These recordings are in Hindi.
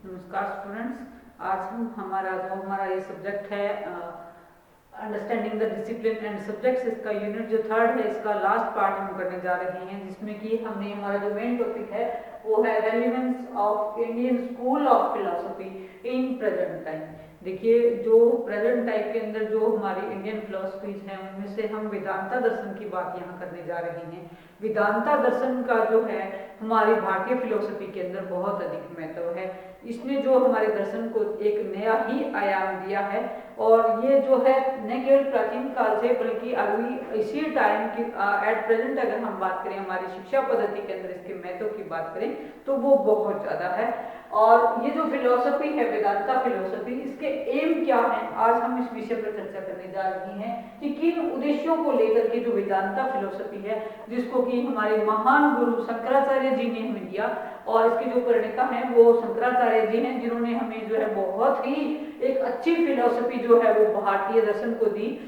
नमस्कार स्टूडेंट्स। आज हमारा ये सब्जेक्ट है understanding the discipline and subjects. इसका यूनिट जो थर्ड है, इसका लास्ट पार्ट हम करने जा रहे हैं, जिसमें कि हमने हमारा जो मेन टॉपिक है वो है relevance of Indian school of philosophy in present time. देखिए, जो प्रेजेंट टाइम के अंदर जो हमारी इंडियन फिलोसफीज हैं उनमें से हम वेदांता दर्शन की बात यहाँ करने जा रहे हैं। वेदांता दर्शन का जो है हमारी भारतीय फिलोसफी के अंदर बहुत अधिक महत्व है। इसने जो हमारे दर्शन को एक नया ही आयाम दिया है, और ये जो है न केवल प्राचीन काल से बल्कि अभी इसी टाइम की एट प्रेजेंट अगर हम बात करें हमारी शिक्षा पद्धति के अंदर इसके महत्व की बात करें तो वो बहुत ज़्यादा है। और ये जो फिलोसफी है वेदांता फिलोसफी, इसके एम क्या है, आज हम इस विषय पर चर्चा करने जा रहे हैं कि किन उद्देश्यों को लेकर के जो वेदांता फिलोसफी है, जिसको कि हमारे महान गुरु शंकराचार्य जी ने हमें दिया, और इसके जो प्रणेता हैं वो शंकराचार्य जी हैं, जिन्होंने हमें जो है बहुत ही एक अच्छी फिलोसफी जो है वो भारतीय दर्शन को दी,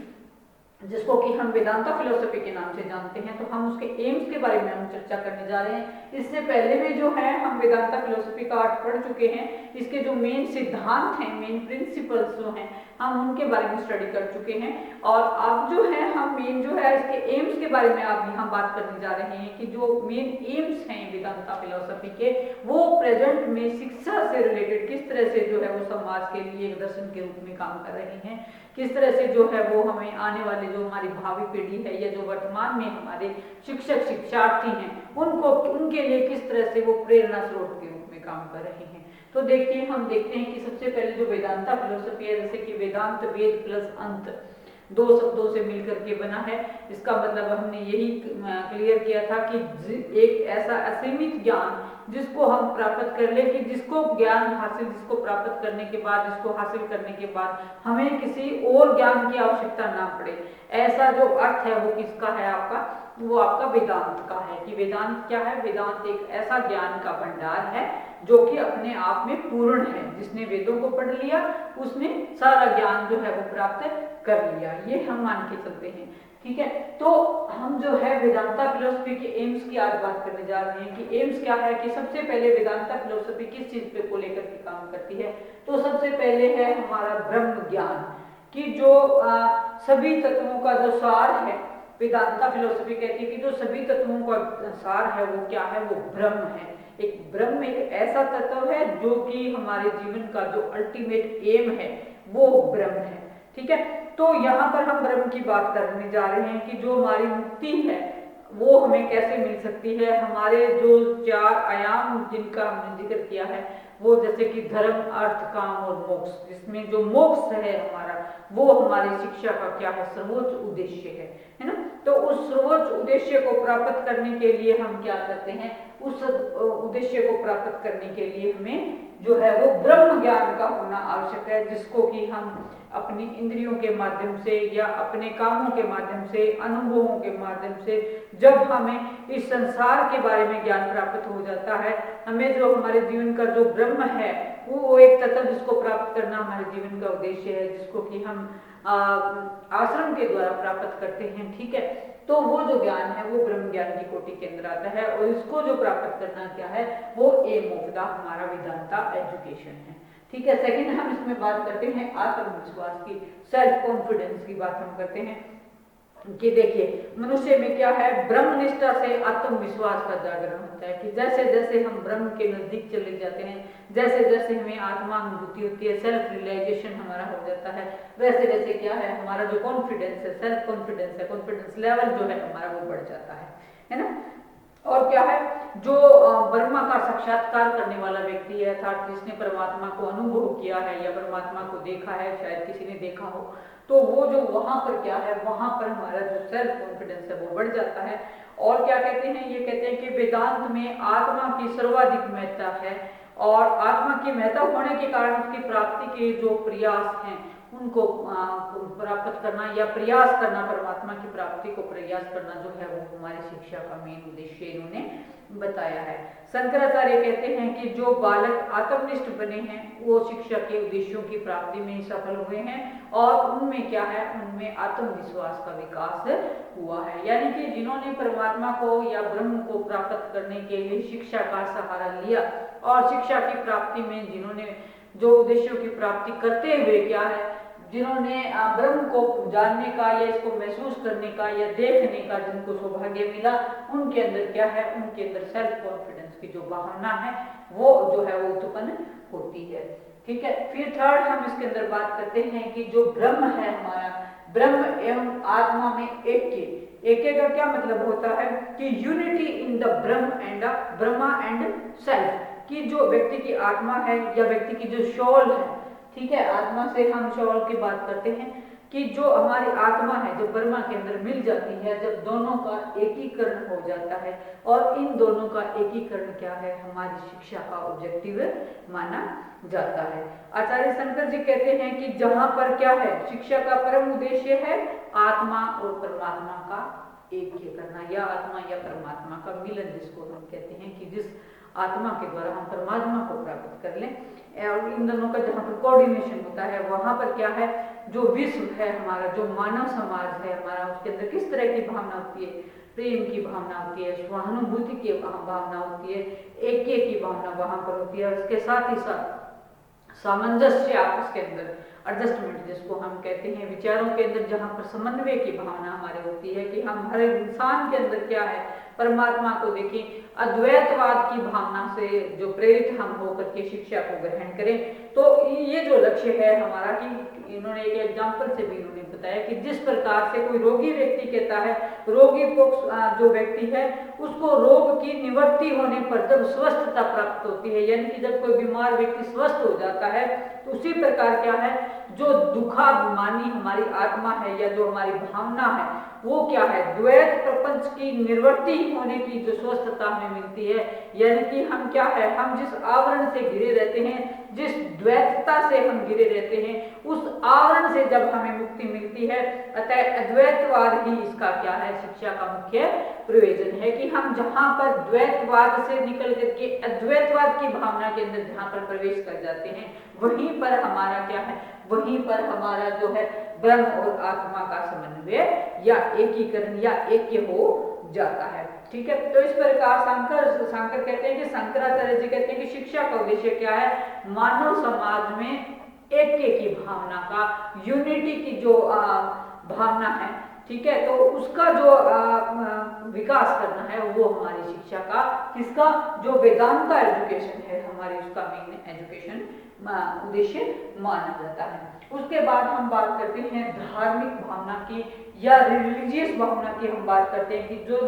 जिसको कि हम वेदांता फिलोसफी के नाम से जानते हैं। तो हम उसके एम्स के बारे में हम चर्चा करने जा रहे हैं। इससे पहले भी जो है हम वेदांता फिलोसफी का अर्थ पढ़ चुके हैं। इसके जो मेन सिद्धांत हैं, मेन प्रिंसिपल्स जो हैं, हम उनके बारे में स्टडी कर चुके हैं। और अब जो है हम मेन जो है इसके एम्स के बारे में आप यहाँ बात करने जा रहे हैं कि जो मेन एम्स हैं वेदांता फिलोसफी के, वो प्रेजेंट में शिक्षा से रिलेटेड किस तरह से जो है वो समाज के लिए एक दर्शन के रूप में काम कर रहे हैं, किस तरह से जो है वो हमें आने वाले जो हमारी भावी पीढ़ी है या जो वर्तमान में हमारे शिक्षक शिक्षार्थी हैं उनको उनके लिए किस तरह से वो प्रेरणा स्रोत के रूप में काम कर रहे हैं। तो देखिए, हम देखते हैं कि सबसे पहले जो वेदांता फिलोसफी है, जैसे कि वेदांत वेद प्लस अंत, दो शब्दों से मिलकर के बना है। इसका मतलब हमने यही क्लियर किया था कि एक ऐसा असीमित ज्ञान जिसको हम प्राप्त कर ले, कि जिसको ज्ञान हासिल जिसको प्राप्त करने के बाद, जिसको हासिल करने के बाद हमें किसी और ज्ञान की आवश्यकता ना पड़े, ऐसा जो अर्थ है वो किसका है आपका, वो आपका वेदांत का है। कि वेदांत क्या है? वेदांत एक ऐसा ज्ञान का भंडार है जो कि अपने आप में पूर्ण है। जिसने वेदों को पढ़ लिया उसने सारा ज्ञान जो है वो प्राप्त कर लिया, ये हम मान के चलते हैं। ठीक है, तो हम जो है वेदांता फिलोसफी के एम्स की आज बात करने जा रहे हैं कि एम्स क्या है। कि सबसे पहले वेदांता फिलोसफी किस चीज पे को लेकर के काम करती है, तो सबसे पहले है हमारा ब्रह्म ज्ञान। कि जो सभी तत्वों का जो सार है, वेदांता फिलोसफी कहती है कि जो सभी तत्वों का सार है वो क्या है, वो ब्रह्म है। एक ब्रह्म एक ऐसा तत्व है जो कि हमारे जीवन का जो अल्टीमेट एम है वो ब्रह्म है। ठीक है, तो यहाँ पर हम ब्रह्म की बात करने जा रहे हैं कि जो हमारी मुक्ति है वो हमें कैसे मिल सकती है। हमारे जो चार आयाम जिनका हमने जिक्र किया है, वो जैसे कि धर्म अर्थ काम और मोक्ष, जिसमें जो मोक्ष है हमारा, वो हमारी शिक्षा का क्या है, सर्वोच्च उद्देश्य है ना। तो उस सर्वोच्च उद्देश्य को प्राप्त करने के लिए हम क्या करते हैं, उस उद्देश्य को प्राप्त करने के लिए हमें जो है वो ब्रह्म ज्ञान का होना आवश्यक है, जिसको कि हम अपनी इंद्रियों के माध्यम से या अपने कामों के माध्यम से, अनुभवों के माध्यम से, जब हमें इस संसार के बारे में ज्ञान प्राप्त हो जाता है, हमें जो हमारे जीवन का जो ब्रह्म है वो एक तत्व जिसको प्राप्त करना हमारे जीवन का उद्देश्य है, जिसको कि हम आश्रम के द्वारा प्राप्त करते हैं। ठीक है, तो वो जो ज्ञान है वो ब्रह्म ज्ञान की कोटि के अंदर आता है, और इसको जो प्राप्त करना क्या है, वो एम ऑफ द हमारा वेदांता एजुकेशन है। ठीक है, सेकंड हम इसमें बात करते हैं आत्मविश्वास की, सेल्फ कॉन्फिडेंस की बात हम करते हैं। कि देखिए, मनुष्य में क्या है, ब्रह्मनिष्ठा से आत्मविश्वास का जागरण होता है। कि जैसे जैसे हम ब्रह्म के नजदीक चले जाते हैं, जैसे जैसे हमें आत्मानुभूति होती है, सेल्फ रियलाइजेशन हमारा हो जाता है, वैसे वैसे क्या है, हमारा जो कॉन्फिडेंस है, सेल्फ कॉन्फिडेंस है, कॉन्फिडेंस लेवल जो है हमारा वो बढ़ जाता है ना। और क्या है, जो ब्रह्मा का साक्षात्कार करने वाला व्यक्ति है, अर्थात जिसने परमात्मा को अनुभव किया है या परमात्मा को देखा है, शायद किसी ने देखा हो, तो वो जो वहां पर क्या है, वहां पर हमारा जो सेल्फ कॉन्फिडेंस है वो बढ़ जाता है। और क्या कहते हैं, ये कहते हैं कि वेदांत में आत्मा की सर्वाधिक महत्ता है, और आत्मा की महत्ता होने के कारण उसकी प्राप्ति के जो प्रयास हैं उनको प्राप्त करना या प्रयास करना, परमात्मा की प्राप्ति को प्रयास करना जो है वो हमारी शिक्षा का मेन उद्देश्य इन्होंने बताया है। शंकराचार्य कहते हैं कि जो बालक आत्मनिष्ठ बने हैं वो शिक्षा के उद्देश्यों की प्राप्ति में ही सफल हुए हैं और उनमें क्या है, उनमें आत्मविश्वास का विकास हुआ है। यानी कि जिन्होंने परमात्मा को या ब्रह्म को प्राप्त करने के लिए शिक्षा का सहारा लिया और शिक्षा की प्राप्ति में जिन्होंने जो उद्देश्यों की प्राप्ति करते हुए क्या है, जिन्होंने ब्रह्म को जानने का या इसको महसूस करने का या देखने का जिनको सौभाग्य मिला, उनके अंदर क्या है, उनके अंदर सेल्फ कॉन्फिडेंस की जो भावना है वो जो है वो उत्पन्न होती है। ठीक है, फिर थर्ड हम इसके अंदर बात करते हैं कि जो ब्रह्म है हमारा, ब्रह्म एवं आत्मा में ऐक्य का क्या मतलब होता है कि unity in the Brahma and self, कि जो व्यक्ति की आत्मा है या व्यक्ति की जो सोल है, ठीक है, आत्मा से हम सोल की बात करते हैं कि जो हमारी आत्मा है जो ब्रह्मा के अंदर मिल जाती है, जब दोनों का एकीकरण हो जाता है और इन दोनों का एकीकरण क्या है, हमारी शिक्षा का ऑब्जेक्टिव माना जाता है। आचार्य शंकर जी कहते हैं कि जहां पर क्या है, शिक्षा का परम उद्देश्य है आत्मा और परमात्मा का ऐक्य करना या आत्मा या परमात्मा का मिलन, जिसको हम कहते हैं कि जिस आत्मा के द्वारा हम परमात्मा को प्राप्त कर लें और इन दोनों का जहाँ पर कोऑर्डिनेशन होता है वहां पर क्या है, जो विश्व है हमारा, जो मानव समाज है हमारा, उसके अंदर किस तरह की भावना होती है, प्रेम की भावना होती है, सहानुभूति की भावना होती है, ऐक्य की भावना वहां पर होती है। उसके साथ ही साथ सामंजस्य आपस के अंदर, एडजस्टमेंट जिसको हम कहते हैं, विचारों के अंदर जहाँ पर समन्वय की भावना हमारी होती है कि हम हर इंसान के अंदर क्या है, परमात्मा को देखें, अद्वैतवाद की भावना से जो प्रेरित हम होकर के शिक्षा को ग्रहण करें। तो ये जो लक्ष्य है हमारा, कि इन्होंने एक एग्जाम्पल से भी इन्होंने बताया कि जिस प्रकार से कोई रोगी व्यक्ति कहता है, रोगी को जो व्यक्ति है उसको रोग की निवृत्ति होने पर जब स्वस्थता प्राप्त होती है, यानी कि जब कोई बीमार व्यक्ति स्वस्थ हो जाता है, तो उसी प्रकार क्या है, जो दुखाभिमानी हमारी आत्मा है या जो हमारी भावना है वो क्या है, द्वैत प्रपंच की निवृत्ति होने की जो स्वस्थता हमें मिलती है, यानी कि हम क्या है, हम जिस आवरण से घिरे रहते हैं, जिस द्वैतता से हम घिरे रहते हैं, उस आवरण से जब हमें मुक्ति मिलती है, अतः अद्वैतवाद ही इसका क्या है, शिक्षा का मुख्य प्रयोजन है कि हम जहां पर द्वैतवाद से निकल करके अद्वैतवाद की भावना के अंदर जहां पर प्रवेश कर जाते हैं, वहीं पर हमारा क्या है, वहीं पर हमारा जो है ब्रह्म और आत्मा का समन्वय या एकीकरण या ऐक्य हो जाता है। ठीक है, तो इस प्रकार शंकर कहते हैं कि शंकराचार्य जी कहते हैं कि शिक्षा का उद्देश्य क्या है, मानव समाज में ऐक्य की भावना का, यूनिटी की जो भावना है, ठीक है, तो उसका जो विकास करना है वो हमारी शिक्षा का, किसका, जो वेदांता एजुकेशन है हमारी, उसका मेन एजुकेशन उद्देश्य माना जाता है। उसके बाद हम बात करते हैं धार्मिक भावना की या रिलीजियस भावना की। हम बात करते हैं कि जो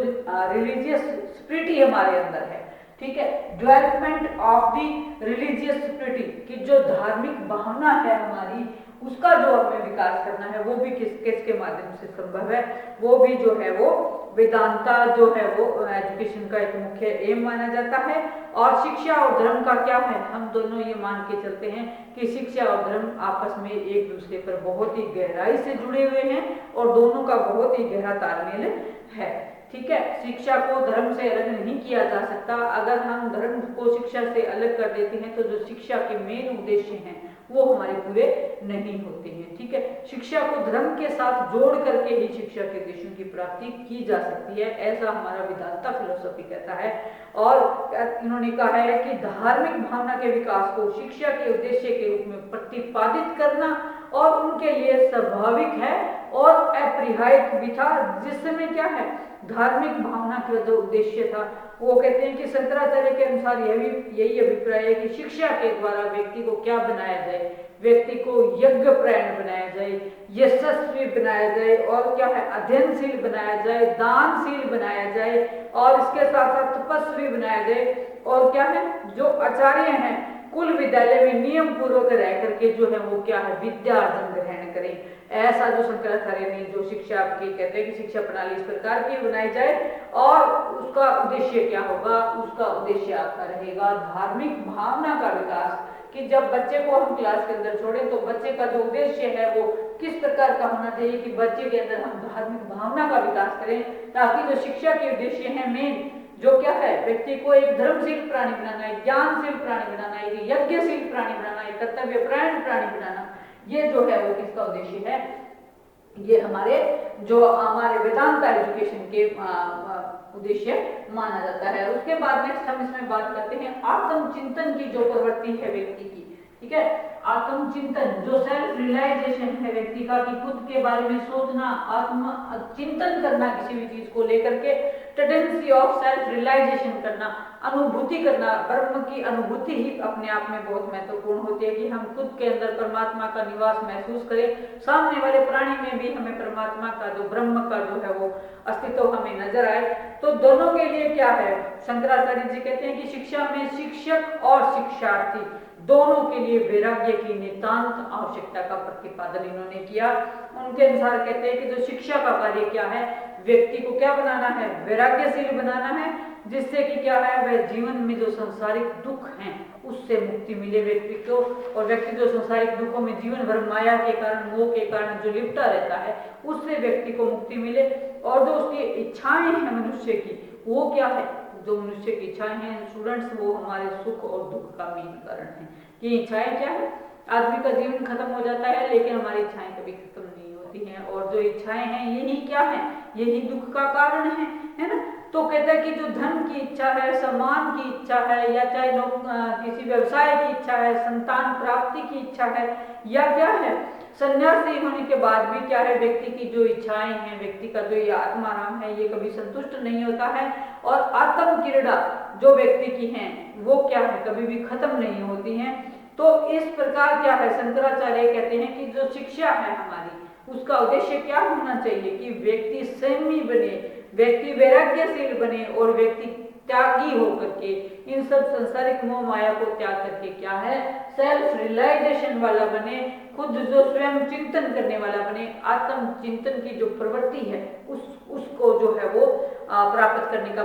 रिलीजियस स्पिरिट हमारे अंदर है, ठीक है, development of the religious spirit की जो धार्मिक भावना है हमारी, उसका जो हमें विकास करना है वो भी किसके माध्यम से संभव है, वो भी जो है वो वेदांता जो है वो एजुकेशन का एक मुख्य एम माना जाता है। और शिक्षा और धर्म का क्या है, हम दोनों ये मान के चलते हैं कि शिक्षा और धर्म आपस में एक दूसरे पर बहुत ही गहराई से जुड़े हुए हैं और दोनों का बहुत ही गहरा तालमेल है। ठीक है, शिक्षा को धर्म से अलग नहीं किया जा सकता। अगर हम धर्म को शिक्षा से अलग कर देते हैं तो जो शिक्षा के मेन उद्देश्य हैं वो हमारे पूरे नहीं होते हैं। ठीक है, शिक्षा को धर्म के साथ जोड़ करके ही शिक्षा के उद्देश्यों की प्राप्ति की जा सकती है, ऐसा हमारा वेदांता फिलोसफी कहता है। और इन्होंने कहा है कि धार्मिक भावना के विकास को शिक्षा के उद्देश्य के रूप में प्रतिपादित करना और उनके लिए स्वाभाविक है और अपरिहार्य भी था। जिस समय क्या है, धार्मिक भावना का जो उद्देश्य था, वो कहते हैं कि शंकराचार्य के अनुसार यही अभिप्राय है कि शिक्षा के द्वारा व्यक्ति को क्या बनाया जाए, व्यक्ति को यज्ञपरायण बनाया जाए, यशस्वी बनाया जाए और क्या है, अध्ययनशील बनाया जाए, दानशील बनाया जाए और इसके साथ साथ तपस्वी बनाया जाए और क्या है, जो आचार्य हैं कुल विद्यालय में नियम पूर्वक रह करके जो है वो क्या है, विद्या अर्जन ग्रहण करें। ऐसा जो शंकराचार्य ने जो शिक्षा आपकी कहते हैं कि शिक्षा प्रणाली इस प्रकार की बनाई जाए और उसका उद्देश्य क्या होगा, उसका उद्देश्य आपका रहेगा धार्मिक भावना का विकास, कि जब बच्चे को हम क्लास के अंदर छोड़ें तो बच्चे का जो उद्देश्य है वो किस प्रकार का होना चाहिए कि बच्चे के अंदर हम धार्मिक भावना का विकास करें, ताकि जो शिक्षा के उद्देश्य है मेन जो क्या है, व्यक्ति को एक धर्मशील प्राणी बनाना, एक ज्ञानशील प्राणी बनाना, एक यज्ञशील प्राणी बनाना, एक कर्तव्यपरायण प्राणी बनाना, ये जो है वो किसका उद्देश्य है, ये हमारे जो हमारे वेदांता एजुकेशन के उद्देश्य माना जाता है। उसके बाद नेक्स्ट हम इसमें बात करते हैं आत्मचिंतन की जो प्रवृत्ति है व्यक्ति की, ठीक है। आत्मचिंतन जो सेल्फ रियलाइजेशन है व्यक्ति का, कि खुद के बारे में सोचना, आत्म चिंतन करना, किसी भी चीज को लेकर के टेंडेंसी ऑफ सेल्फ रियलाइजेशन करना, अनुभूति करना। ब्रह्म की अनुभूति ही अपने आप में बहुत महत्वपूर्ण होती है कि हम खुद के अंदर परमात्मा का निवास महसूस करें, सामने वाले प्राणी में भी हमें परमात्मा का जो ब्रह्म का जो है वो अस्तित्व हमें नजर आए। तो दोनों के लिए क्या है, शंकराचार्य जी कहते हैं कि शिक्षा में शिक्षक और शिक्षार्थी दोनों के लिए वैराग्य की नितांत आवश्यकता का प्रतिपादन इन्होंने किया। उनके अनुसार कहते हैं कि जो शिक्षा का कार्य क्या है, व्यक्ति को क्या बनाना है, वैराग्यशील बनाना है, जिससे कि क्या है वह जीवन में जो संसारिक दुख हैं उससे मुक्ति मिले व्यक्ति को, और व्यक्ति जो संसारिक दुखों में जीवन भर माया के कारण, मोह के कारण जो लिपटा रहता है उससे व्यक्ति को मुक्ति मिले। और जो उसकी इच्छाएं हैं मनुष्य की, वो क्या है, जो मनुष्य की इच्छाएं हैं स्टूडेंट्स, वो हमारे सुख और दुख का मेन कारण है। कि इच्छाएं क्या है, आदमी का जीवन खत्म हो जाता है लेकिन हमारी इच्छाएं कभी खत्म नहीं होती हैं, और जो इच्छाएं हैं यही क्या है, यही दुख का कारण है ना। तो कहते हैं कि जो धन की इच्छा है, सम्मान की इच्छा है, या चाहे किसी व्यवसाय की इच्छा है, संतान प्राप्ति की इच्छा है, या क्या है सन्यासी होने के बाद भी क्या है, व्यक्ति की जो इच्छाएं हैं, व्यक्ति का जो ये आत्माराम है, ये कभी संतुष्ट नहीं होता है। और आत्म क्रीड़ा जो व्यक्ति की हैं वो क्या है, कभी भी खत्म नहीं होती हैं। तो इस प्रकार क्या है, शंकराचार्य कहते हैं कि जो शिक्षा है हमारी, उसका उद्देश्य क्या होना चाहिए कि व्यक्ति संयमी बने, व्यक्ति वैराग्यशील बने, और व्यक्ति त्यागी होकर के इन सब संसारिक मोह माया को त्याग करके क्या है, सेल्फ रियलाइजेशन वाला बने, खुद जो स्वयं चिंतन करने वाला बने, आत्म चिंतन की जो प्रवृत्ति है उसको जो है वो प्राप्त करने का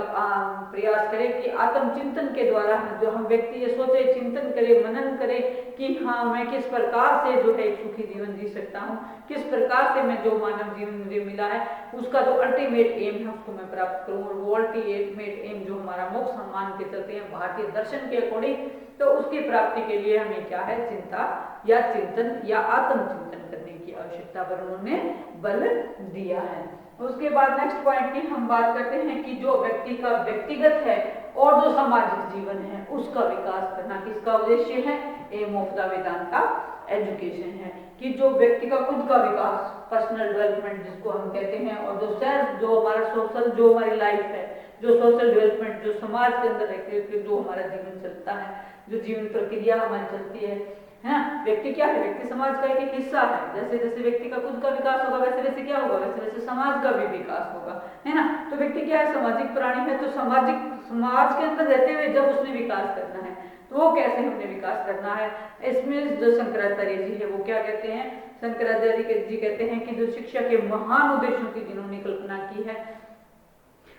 प्रयास करें। कि आत्म चिंतन के द्वारा जो हम व्यक्ति ये सोचे, चिंतन करे, मनन करे कि हाँ मैं किस प्रकार से जो है एक सुखी जीवन जी सकता हूँ, किस प्रकार से मैं जो मानव जीवन मुझे मिला है उसका जो अल्टीमेट एम है उसको मैं प्राप्त करूँ। और वो अल्टीमेट एम जो हमारा मोक्ष हम मान के चलते हैं भारतीय दर्शन के अकॉर्डिंग, तो उसकी प्राप्ति के लिए हमें क्या है, चिंता या चिंतन या आत्मचिंतन करने की आवश्यकता पर उन्होंने बल दिया है। उसके बाद नेक्स्ट पॉइंट की हम बात करते हैं कि जो व्यक्ति का व्यक्तिगत है और जो सामाजिक जीवन है उसका विकास करना किसका उद्देश्य है, aim of the Vedanta education है। कि जो व्यक्ति का खुद का विकास, पर्सनल डेवलपमेंट जिसको हम कहते हैं, और जो सेल्फ, जो हमारा सोशल, जो हमारी लाइफ है, जो सोशल डेवलपमेंट, जो समाज के अंदर रहकर जो हमारा जीवन चलता है, जो जीवन प्रक्रिया हमारी चलती है ना। व्यक्ति क्या है, व्यक्ति समाज का एक हिस्सा है। जैसे जैसे व्यक्ति का खुद का विकास होगा वैसे वैसे क्या होगा, वैसे वैसे समाज का भी विकास होगा, है ना। तो व्यक्ति क्या है, सामाजिक प्राणी है। तो समाज के अंदर रहते हुए जब उसने विकास करना है तो वो कैसे हमने विकास करना है, इसमें जो शंकराचार्य जी है वो क्या कहते हैं, शंकराचार्य जी कहते हैं कि जो शिक्षा के महान उद्देश्यों की जिन्होंने कल्पना की है,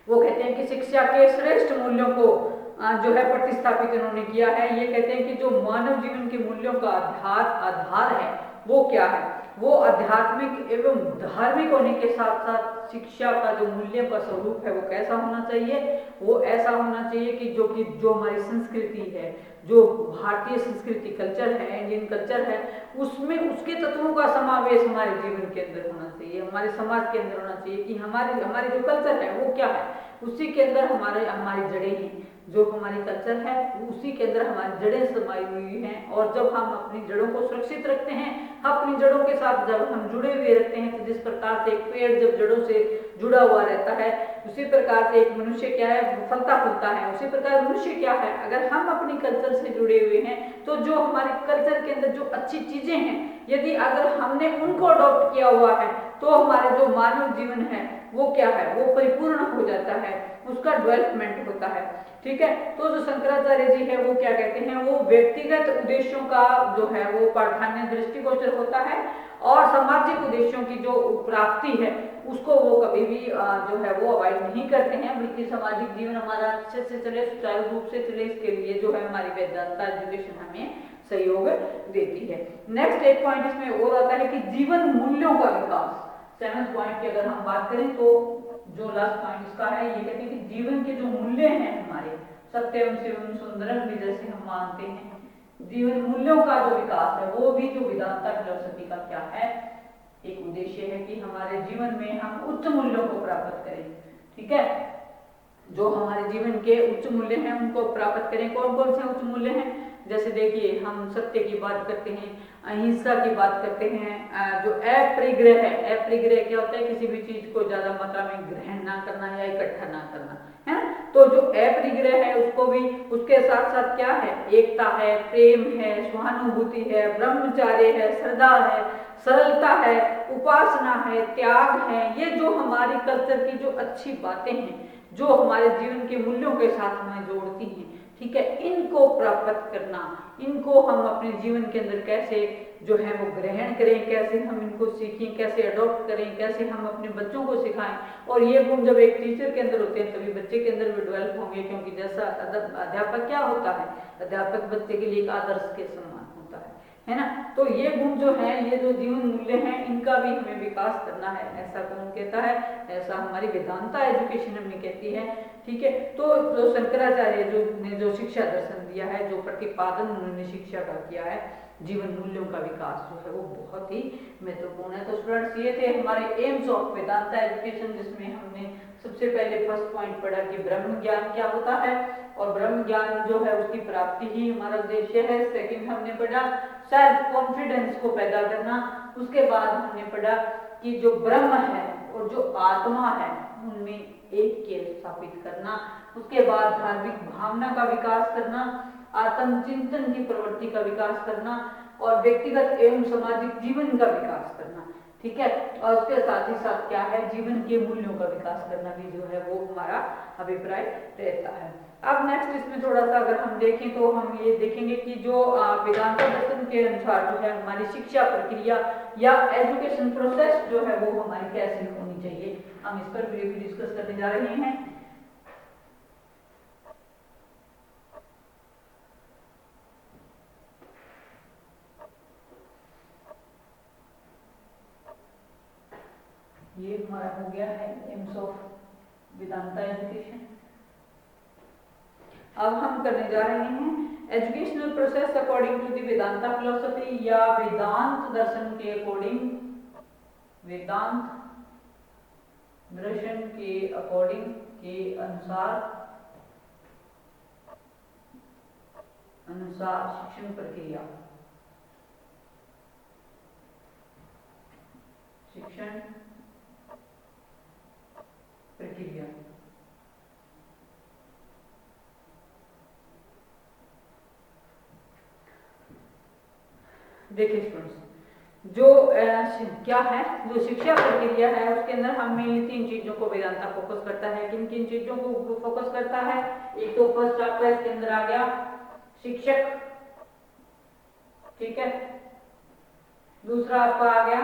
वो कहते हैं कि शिक्षा के श्रेष्ठ मूल्यों को जो है प्रतिस्थापित इन्होंने किया है। ये कहते हैं कि जो मानव जीवन के मूल्यों का आधार है वो क्या है, वो आध्यात्मिक एवं धार्मिक होने के साथ साथ शिक्षा का जो मूल्य का स्वरूप है वो कैसा होना चाहिए, वो ऐसा होना चाहिए कि जो हमारी संस्कृति है, जो भारतीय संस्कृति कल्चर है, इंडियन कल्चर है, उसमें उसके तत्वों का समावेश हमारे जीवन के अंदर होना चाहिए, हमारे समाज के अंदर होना चाहिए। कि हमारे जो कल्चर है वो क्या है, उसी के अंदर हमारी जड़ें हैं। जो हमारी कल्चर है उसी के अंदर हमारी जड़ें समाई हुई हैं। और जब हम अपनी जड़ों को सुरक्षित रखते हैं, अपनी जड़ों के साथ जब हम जुड़े हुए रहते हैं, तो जिस प्रकार से एक पेड़ जब जड़ों से जुड़ा हुआ रहता है, उसी प्रकार से एक मनुष्य क्या है, फलता फूलता है। उसी प्रकार मनुष्य क्या है, अगर हम अपनी कल्चर से जुड़े हुए हैं तो जो हमारे कल्चर के अंदर जो अच्छी चीजें हैं, यदि अगर हमने उनको अडॉप्ट किया हुआ है तो हमारे जो मानव जीवन है वो क्या है, वो परिपूर्ण हो जाता है, उसका डेवलपमेंट होता है। ठीक है। तो जो शंकराचार्य जी है वो क्या कहते हैं, वो व्यक्तिगत उद्देश्यों का जो है वो प्राधान्य दृष्टिगोचर होता है, और सामाजिक उद्देश्यों की जो प्राप्ति है उसको वो कभी भी जो है वो अवॉइड नहीं करते हैं। बल्कि सामाजिक जीवन हमारा अच्छे से चले, सुचारू रूप से चले, इसके लिए जो है हमारी वेदांता एजुकेशन हमें सहयोग देती है। नेक्स्ट एक पॉइंट इसमें और आता है कि जीवन मूल्यों का विकास। 7th पॉइंट की अगर हम बात करें तो जो लास्ट पॉइंट इसका है, ये कहते हैं कि जीवन के जो मूल्य हैं हमारे, सत्यम शिवम सुंदरम भी जैसे हम मानते हैं, जीवन मूल्यों का जो विकास है वो भी जो वेदांता फिलॉसफी का क्या है, एक उद्देश्य है कि हमारे जीवन में हम उच्च मूल्यों को प्राप्त करें। ठीक है, जो हमारे जीवन के उच्च मूल्य हैं उनको प्राप्त करें। कौन कौन से उच्च मूल्य हैं? जैसे देखिए, हम सत्य की बात करते हैं, अहिंसा की बात करते हैं, जो अपरिग्रह है, अपरिग्रह क्या होता है? किसी भी चीज को ज्यादा मात्रा में ग्रहण ना करना या इकट्ठा ना करना, है ना। तो जो अपरिग्रह है उसको भी, उसके साथ साथ क्या है? एकता है, प्रेम है, सहानुभूति है, ब्रह्मचार्य है, श्रद्धा है, सरलता है, उपासना है, त्याग है। ये जो हमारी कल्चर की जो अच्छी बातें हैं, जो हमारे जीवन के मूल्यों के साथ हमें जोड़ती हैं, ठीक है, इनको प्राप्त करना, इनको हम अपने जीवन के अंदर कैसे जो है वो ग्रहण करें, कैसे हम इनको सीखें, कैसे अडॉप्ट करें, कैसे हम अपने बच्चों को सिखाएं। और ये गुण जब एक टीचर के अंदर होते हैं तभी बच्चे के अंदर भी डेवलप होंगे, क्योंकि जैसा अध्यापक क्या होता है? अध्यापक बच्चे के लिए एक आदर्श के समान होता है ना। तो ये गुण जो है, ये जो जीवन मूल्य हैं, इनका भी हमें विकास करना है, ऐसा कौन कहता है? ऐसा हमारी वेदांता एजुकेशन हमें कहती है। ठीक है, तो जो शंकराचार्य ने जो शिक्षा दर्शन दिया है, जो प्रतिपादन उन्होंने शिक्षा का किया है, जीवन मूल्यों का विकास जो है वो बहुत ही महत्वपूर्ण है। तो स्टूडेंट्स, ये थे हमारे एम्स ऑफ वेदांता एजुकेशन, जिसमें हमने सबसे पहले फर्स्ट पॉइंट पढ़ा कि ब्रह्म ज्ञान क्या होता है, और ब्रह्म ज्ञान जो है उसकी प्राप्ति ही हमारा उद्देश्य है। सेकंड हमने पढ़ा सेल्फ कॉन्फिडेंस को पैदा करना। उसके बाद हमने पढ़ा कि जो ब्रह्म है और जो आत्मा है उनमें एक के स्थापित करना। उसके बाद धार्मिक भावना का विकास करना, आत्मचिंतन की प्रवृत्ति का विकास करना, और व्यक्तिगत एवं सामाजिक जीवन का विकास करना। ठीक है, और उसके साथ ही साथ क्या है? जीवन के मूल्यों का विकास करना भी जो है वो हमारा अभिप्राय रहता है। अब नेक्स्ट इसमें थोड़ा सा अगर हम देखें तो हम ये देखेंगे कि जो वेदांता दर्शन के अनुसार जो है हमारी शिक्षा प्रक्रिया या एजुकेशन प्रोसेस जो है वो हमारी कैसी होनी चाहिए, हम इस पर भी डिस्कस करने जा रहे हैं। ये हमारा हो गया है एम्स ऑफ वेदांता एजुकेशन। अब हम करने जा रहे हैं educational process according to the Vedanta philosophy, या वेदांत दर्शन के अकॉर्डिंग, वेदांत दर्शन के अकॉर्डिंग के अनुसार शिक्षण प्रक्रिया, शिक्षण प्रक्रिया। देखिए स्टूडेंट्स, जो क्या है, जो शिक्षा प्रक्रिया है उसके अंदर हम मेनली 3 चीजों को वेदांता फोकस करता है। किन किन चीजों को फोकस करता है? एक तो फर्स्ट आपका इसके अंदर आ गया शिक्षक, ठीक है। दूसरा आपका आ गया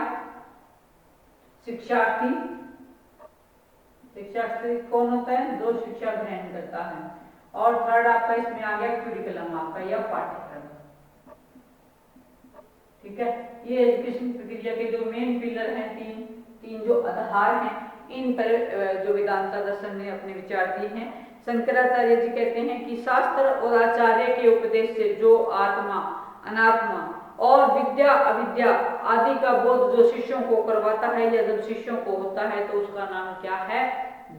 शिक्षार्थी। शिक्षार्थी कौन होता है? जो शिक्षा ग्रहण करता है। और थर्ड आपका इसमें आ गया क्यूरिकुलम आपका या पाठ्यक्रम, ठीक है। ये एजुकेशन प्रक्रिया के जो मेन पिलर हैं, तीन जो आधार हैं, इन पर जो वेदांता दर्शन ने अपने विचार दिए हैं। शंकराचार्य जी कहते हैं कि शास्त्र और आचार्य के उपदेश से जो आत्मा, अनात्मा और विद्या अविद्या आदि का बोध जो शिष्यों को करवाता है या जब शिष्यों को होता है तो उसका नाम क्या है?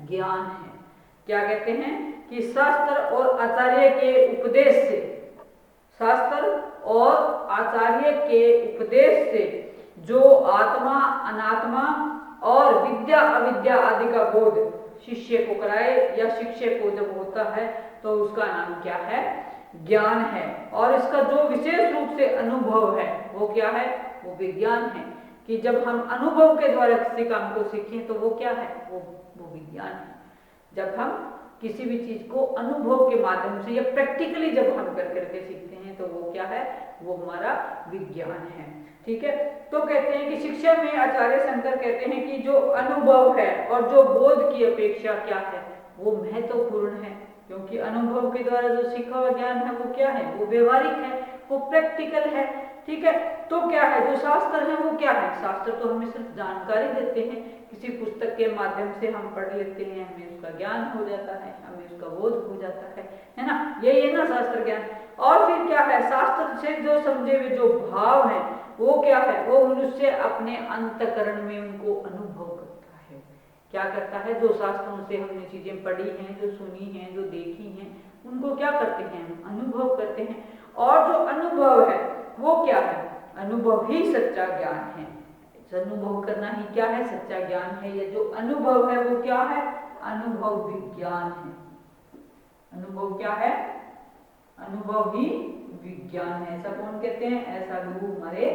ज्ञान है। क्या कहते हैं कि शास्त्र और आचार्य के उपदेश से, शास्त्र और आचार्य के उपदेश से जो आत्मा, अनात्मा और विद्या अविद्या आदि का बोध शिष्य को कराए या शिक्षक को जब होता है तो उसका नाम क्या है? ज्ञान है। और इसका जो विशेष रूप से अनुभव है वो क्या है? वो विज्ञान है। कि जब हम अनुभव के द्वारा किसी काम को सीखें तो वो क्या है? वो विज्ञान है। जब हम किसी भी चीज को अनुभव के माध्यम से या प्रैक्टिकली जब हम कर करके सीखते हैं तो वो क्या है? वो हमारा विज्ञान है, ठीक है। तो कहते हैं कि शिक्षा में आचार्य शंकर कहते हैं कि जो अनुभव है और जो बोध की अपेक्षा क्या है? वो महत्वपूर्ण है, क्योंकि अनुभव के द्वारा जो सीखा हुआ ज्ञान है वो क्या है? वो व्यवहारिक है। वो प्रैक्टिकल है। ठीक है, तो क्या है जो शास्त्र है वो क्या है, शास्त्र तो हमें सिर्फ जानकारी देते हैं, किसी पुस्तक के माध्यम से हम पढ़ लेते हैं, हमें उसका ज्ञान हो जाता है, हमें उसका बोध हो जाता है ना, यही है ना शास्त्र ज्ञान। और फिर क्या है, शास्त्र से जो समझे हुए जो भाव है वो क्या है, वो मनुष्य अपने अंतःकरण में उनको अनुभव करता है। क्या करता है, जो शास्त्रों से हमने चीजें पढ़ी हैं, जो सुनी हैं, जो देखी हैं, उनको क्या करते हैं, हम अनुभव करते हैं। और जो अनुभव है वो क्या है, अनुभव ही सच्चा ज्ञान है। अनुभव करना ही क्या है, सच्चा ज्ञान है। ये जो अनुभव है वो क्या है, अनुभव विज्ञान है। अनुभव क्या है, अनुभव ही विज्ञान है। ऐसा कौन कहते हैं, ऐसा गुरु हमारे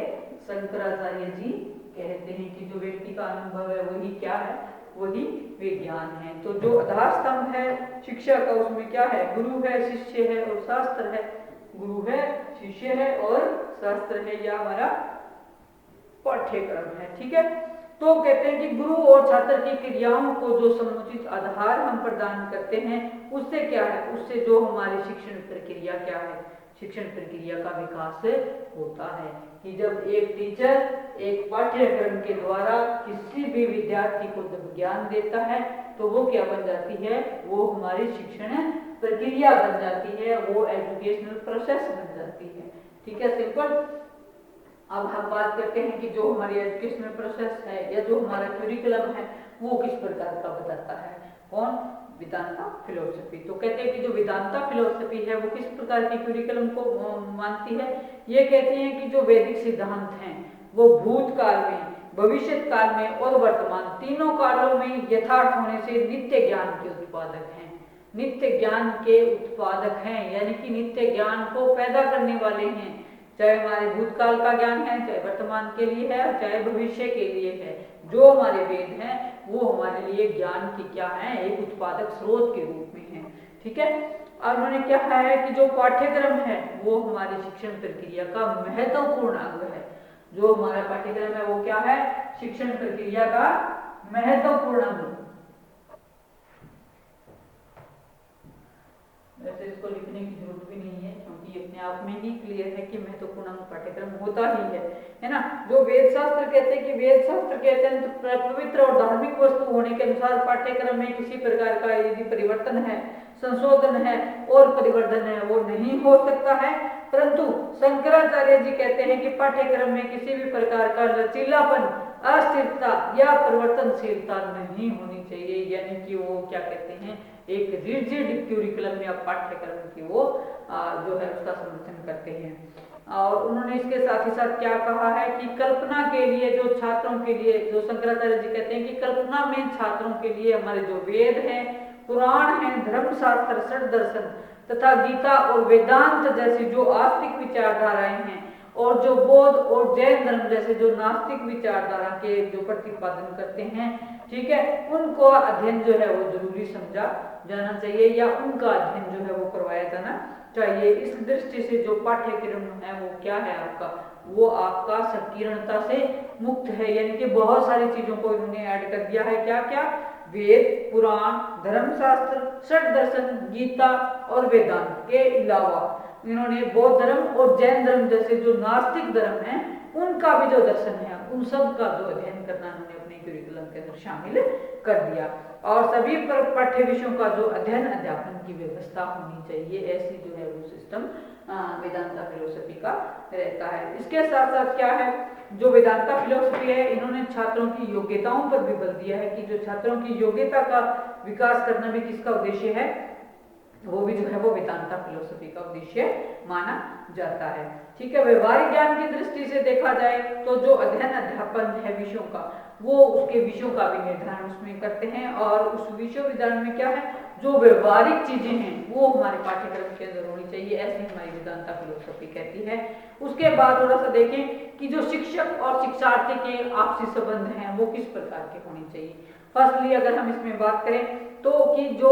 शंकराचार्य जी कहते हैं कि जो व्यक्ति का अनुभव है वही क्या है, वही विज्ञान है। तो जो आधार स्तंभ है शिक्षा का उसमें क्या है, गुरु है, शिष्य है और शास्त्र है। गुरु है, शिष्य है और शास्त्र है, या हमारा पाठ्यक्रम है। ठीक है, तो कहते हैं कि गुरु और छात्र की क्रियाओं को जो समुचित आधार हम प्रदान करते हैं उससे क्या है, उससे जो हमारी शिक्षण प्रक्रिया क्या है, शिक्षण प्रक्रिया का विकास होता है। कि जब एक टीचर एक पाठ्यक्रम के द्वारा किसी भी विद्यार्थी को जब ज्ञान देता है तो वो क्या बन जाती है, वो हमारी शिक्षण प्रक्रिया बन जाती है, वो एजुकेशनल प्रोसेस बन जाती है। ठीक है, सिंपल। अब हम बात करते हैं कि जो हमारी एजुकेशनल प्रोसेस है या जो हमारा क्यूरिकुलम है वो किस प्रकार का बताता है, कौन, वेदांता फिलोसफी। तो कहते हैं कि जो वेदांता फिलोसफी है वो किस प्रकार की क्यूरिकुलम को मानती है, ये कहती है कि जो वैदिक सिद्धांत हैं वो भूतकाल में, भविष्य काल में और वर्तमान तीनों कालों में यथार्थ होने से नित्य ज्ञान के उत्पादक हैं। नित्य ज्ञान के उत्पादक हैं, यानी कि नित्य ज्ञान को पैदा करने वाले हैं। चाहे हमारे भूतकाल का ज्ञान है, चाहे वर्तमान के लिए है, चाहे भविष्य के लिए है। जो हमारे वेद हैं वो हमारे लिए ज्ञान की क्या है, एक उत्पादक स्रोत के रूप में है। ठीक है, और उन्होंने क्या है कि जो पाठ्यक्रम है वो हमारी शिक्षण प्रक्रिया का महत्वपूर्ण अंग है। जो हमारा पाठ्यक्रम है वो क्या है, शिक्षण प्रक्रिया का महत्वपूर्ण अंग। वैसे इसको लिखने की जरूरत भी नहीं है क्योंकि अपने आप में ही क्लियर है कि महत्वपूर्ण पाठ्यक्रम होता ही है ना। जो वेद शास्त्र कहते हैं कि वेद शास्त्र के अत्यंत पवित्र और धार्मिक वस्तु होने के अनुसार पाठ्यक्रम में किसी प्रकार का यदि परिवर्तन है, संशोधन है और परिवर्तन है वो नहीं हो सकता है। परंतु शंकराचार्य जी कहते हैं कि पाठ्यक्रम में किसी भी प्रकार का लचीलापन, अस्थिरता या परिवर्तनशीलता नहीं होनी चाहिए। यानी कि वो क्या कहते हैं, एक रिजिड क्यूरिकुलम या पाठ्यक्रम की वो जो है उसका समर्थन करते हैं। और उन्होंने इसके साथ ही साथ क्या कहा है कि कल्पना के लिए जो छात्रों के लिए, जो शंकराचार्य जी कहते हैं कि कल्पना में छात्रों के लिए हमारे जो वेद हैं, पुराण हैं, धर्मशास्त्र, षड दर्शन तथा गीता और वेदांत जैसी जो आस्तिक विचारधाराएं हैं और जो बौद्ध और जैन धर्म जैसे जो नास्तिक विचारधारा के जो प्रतिपादन करते हैं, ठीक है, उनको अध्ययन जो है वो जरूरी समझा जाना चाहिए या उनका अध्ययन जो है वो करवाया जाना चाहिए। इस दृष्टि से जो पाठ्यक्रम है वो क्या है आपका, वो आपका संकीर्णता से मुक्त है। यानी कि बहुत सारी चीजों को इन्होंने ऐड कर दिया है। क्या क्या, वेद, पुराण, धर्मशास्त्र, षड दर्शन, गीता और वेदांत के अलावा इन्होंने बौद्ध धर्म और जैन धर्म जैसे जो नास्तिक धर्म है उनका भी जो दर्शन है उन सब का जो अध्ययन करना उन्होंने अपने करिकुलम के अंदर शामिल कर दिया। और सभी पाठ्य विषयों का जो अध्ययन अध्यापन की व्यवस्था होनी चाहिए, ऐसी जो है वो सिस्टम वेदांता फिलोसफी का रहता है। इसके साथ साथ क्या है, जो वेदांता फिलोसफी है इन्होंने छात्रों की योग्यताओं पर भी बल दिया है कि जो छात्रों की योग्यता का विकास करना भी किसका उद्देश्य है, वो भी जो है वो वेदांता फिलोसफी का उद्देश्य माना जाता है। ठीक है, व्यवहारिक ज्ञान की दृष्टि से देखा जाए तो जो अध्ययन अध्यापन है विषयों का, वो उसके विषयों का भी निर्धारण उसमें करते हैं और उस विषय विधान में क्या है, जो व्यवहारिक चीजें हैं वो हमारे पाठ्यक्रम के अंदर होनी चाहिए, ऐसी हमारी वेदांता फिलोसफी कहती है। उसके बाद थोड़ा सा देखें कि जो शिक्षक और शिक्षार्थी के आपसी संबंध हैं वो किस प्रकार के होने चाहिए। फर्स्टली अगर हम इसमें बात करें तो कि जो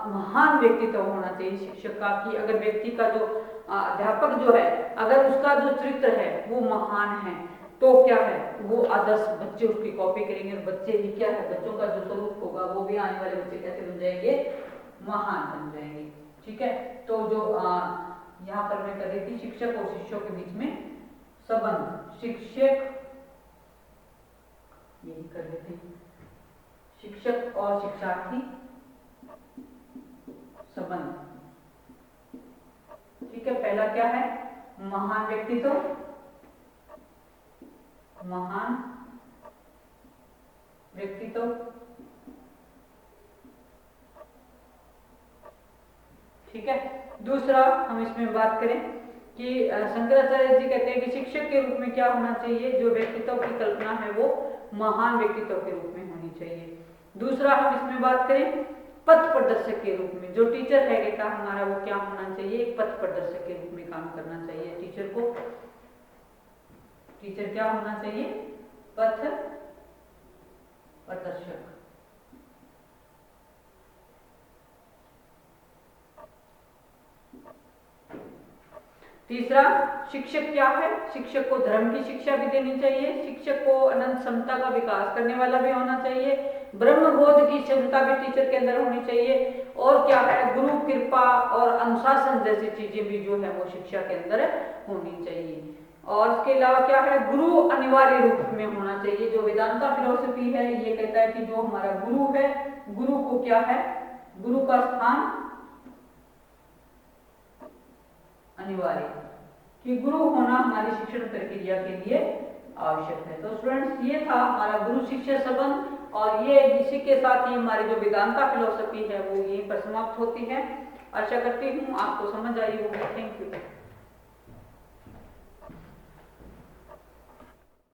महान व्यक्तित्व होना चाहिए शिक्षक का, कि अगर व्यक्ति का जो अध्यापक जो है अगर उसका जो चरित्र है वो महान है तो क्या है, वो आदर्श बच्चे उसकी कॉपी करेंगे और बच्चे भी क्या है, बच्चों का जो स्वरूप होगा वो भी आने वाले बच्चे कैसे बन जाएंगे, महान बन जाएंगे। ठीक है, तो जो यहाँ पर मैं कर रही थी शिक्षक और शिष्यों के बीच में संबंध, शिक्षक, यही कर लेते हैं, शिक्षक और शिक्षार्थी संबंध। ठीक है, पहला क्या है, महान व्यक्तित्व, महान व्यक्तित्व, ठीक है। दूसरा हम इसमें बात करें कि शंकराचार्य जी कहते हैं कि शिक्षक के रूप में क्या होना चाहिए, जो व्यक्तित्व की कल्पना है वो महान व्यक्तित्व के रूप में होनी चाहिए। दूसरा हम इसमें बात करें पथ प्रदर्शक के रूप में, जो टीचर है कहता हमारा वो क्या होना चाहिए, एक पथ प्रदर्शक के रूप में काम करना चाहिए टीचर को। टीचर क्या होना चाहिए, पथ प्रदर्शक। तीसरा, शिक्षक क्या है, शिक्षक को धर्म की शिक्षा भी देनी चाहिए, शिक्षक को अनंत क्षमता का विकास करने वाला भी होना चाहिए, ब्रह्मबोध की क्षमता भी टीचर के अंदर होनी चाहिए, और क्या है, गुरु कृपा और अनुशासन जैसी चीजें भी जो है वो शिक्षा के अंदर होनी चाहिए। और इसके अलावा क्या है, गुरु अनिवार्य रूप में होना चाहिए। जो वेदांता फिलोसफी है ये कहता है कि जो हमारा गुरु है, गुरु को क्या है, गुरु का स्थान अनिवार्य, कि गुरु होना हमारी शिक्षण प्रक्रिया के लिए आवश्यक है। तो स्टूडेंट्स ये था हमारा गुरु शिष्य संबंध, और ये इसी के साथ ही हमारी जो वेदांता फिलोसफी है वो यहीं पर समाप्त होती है। आशा करती हूँ आपको समझ आई होगी। Thank you.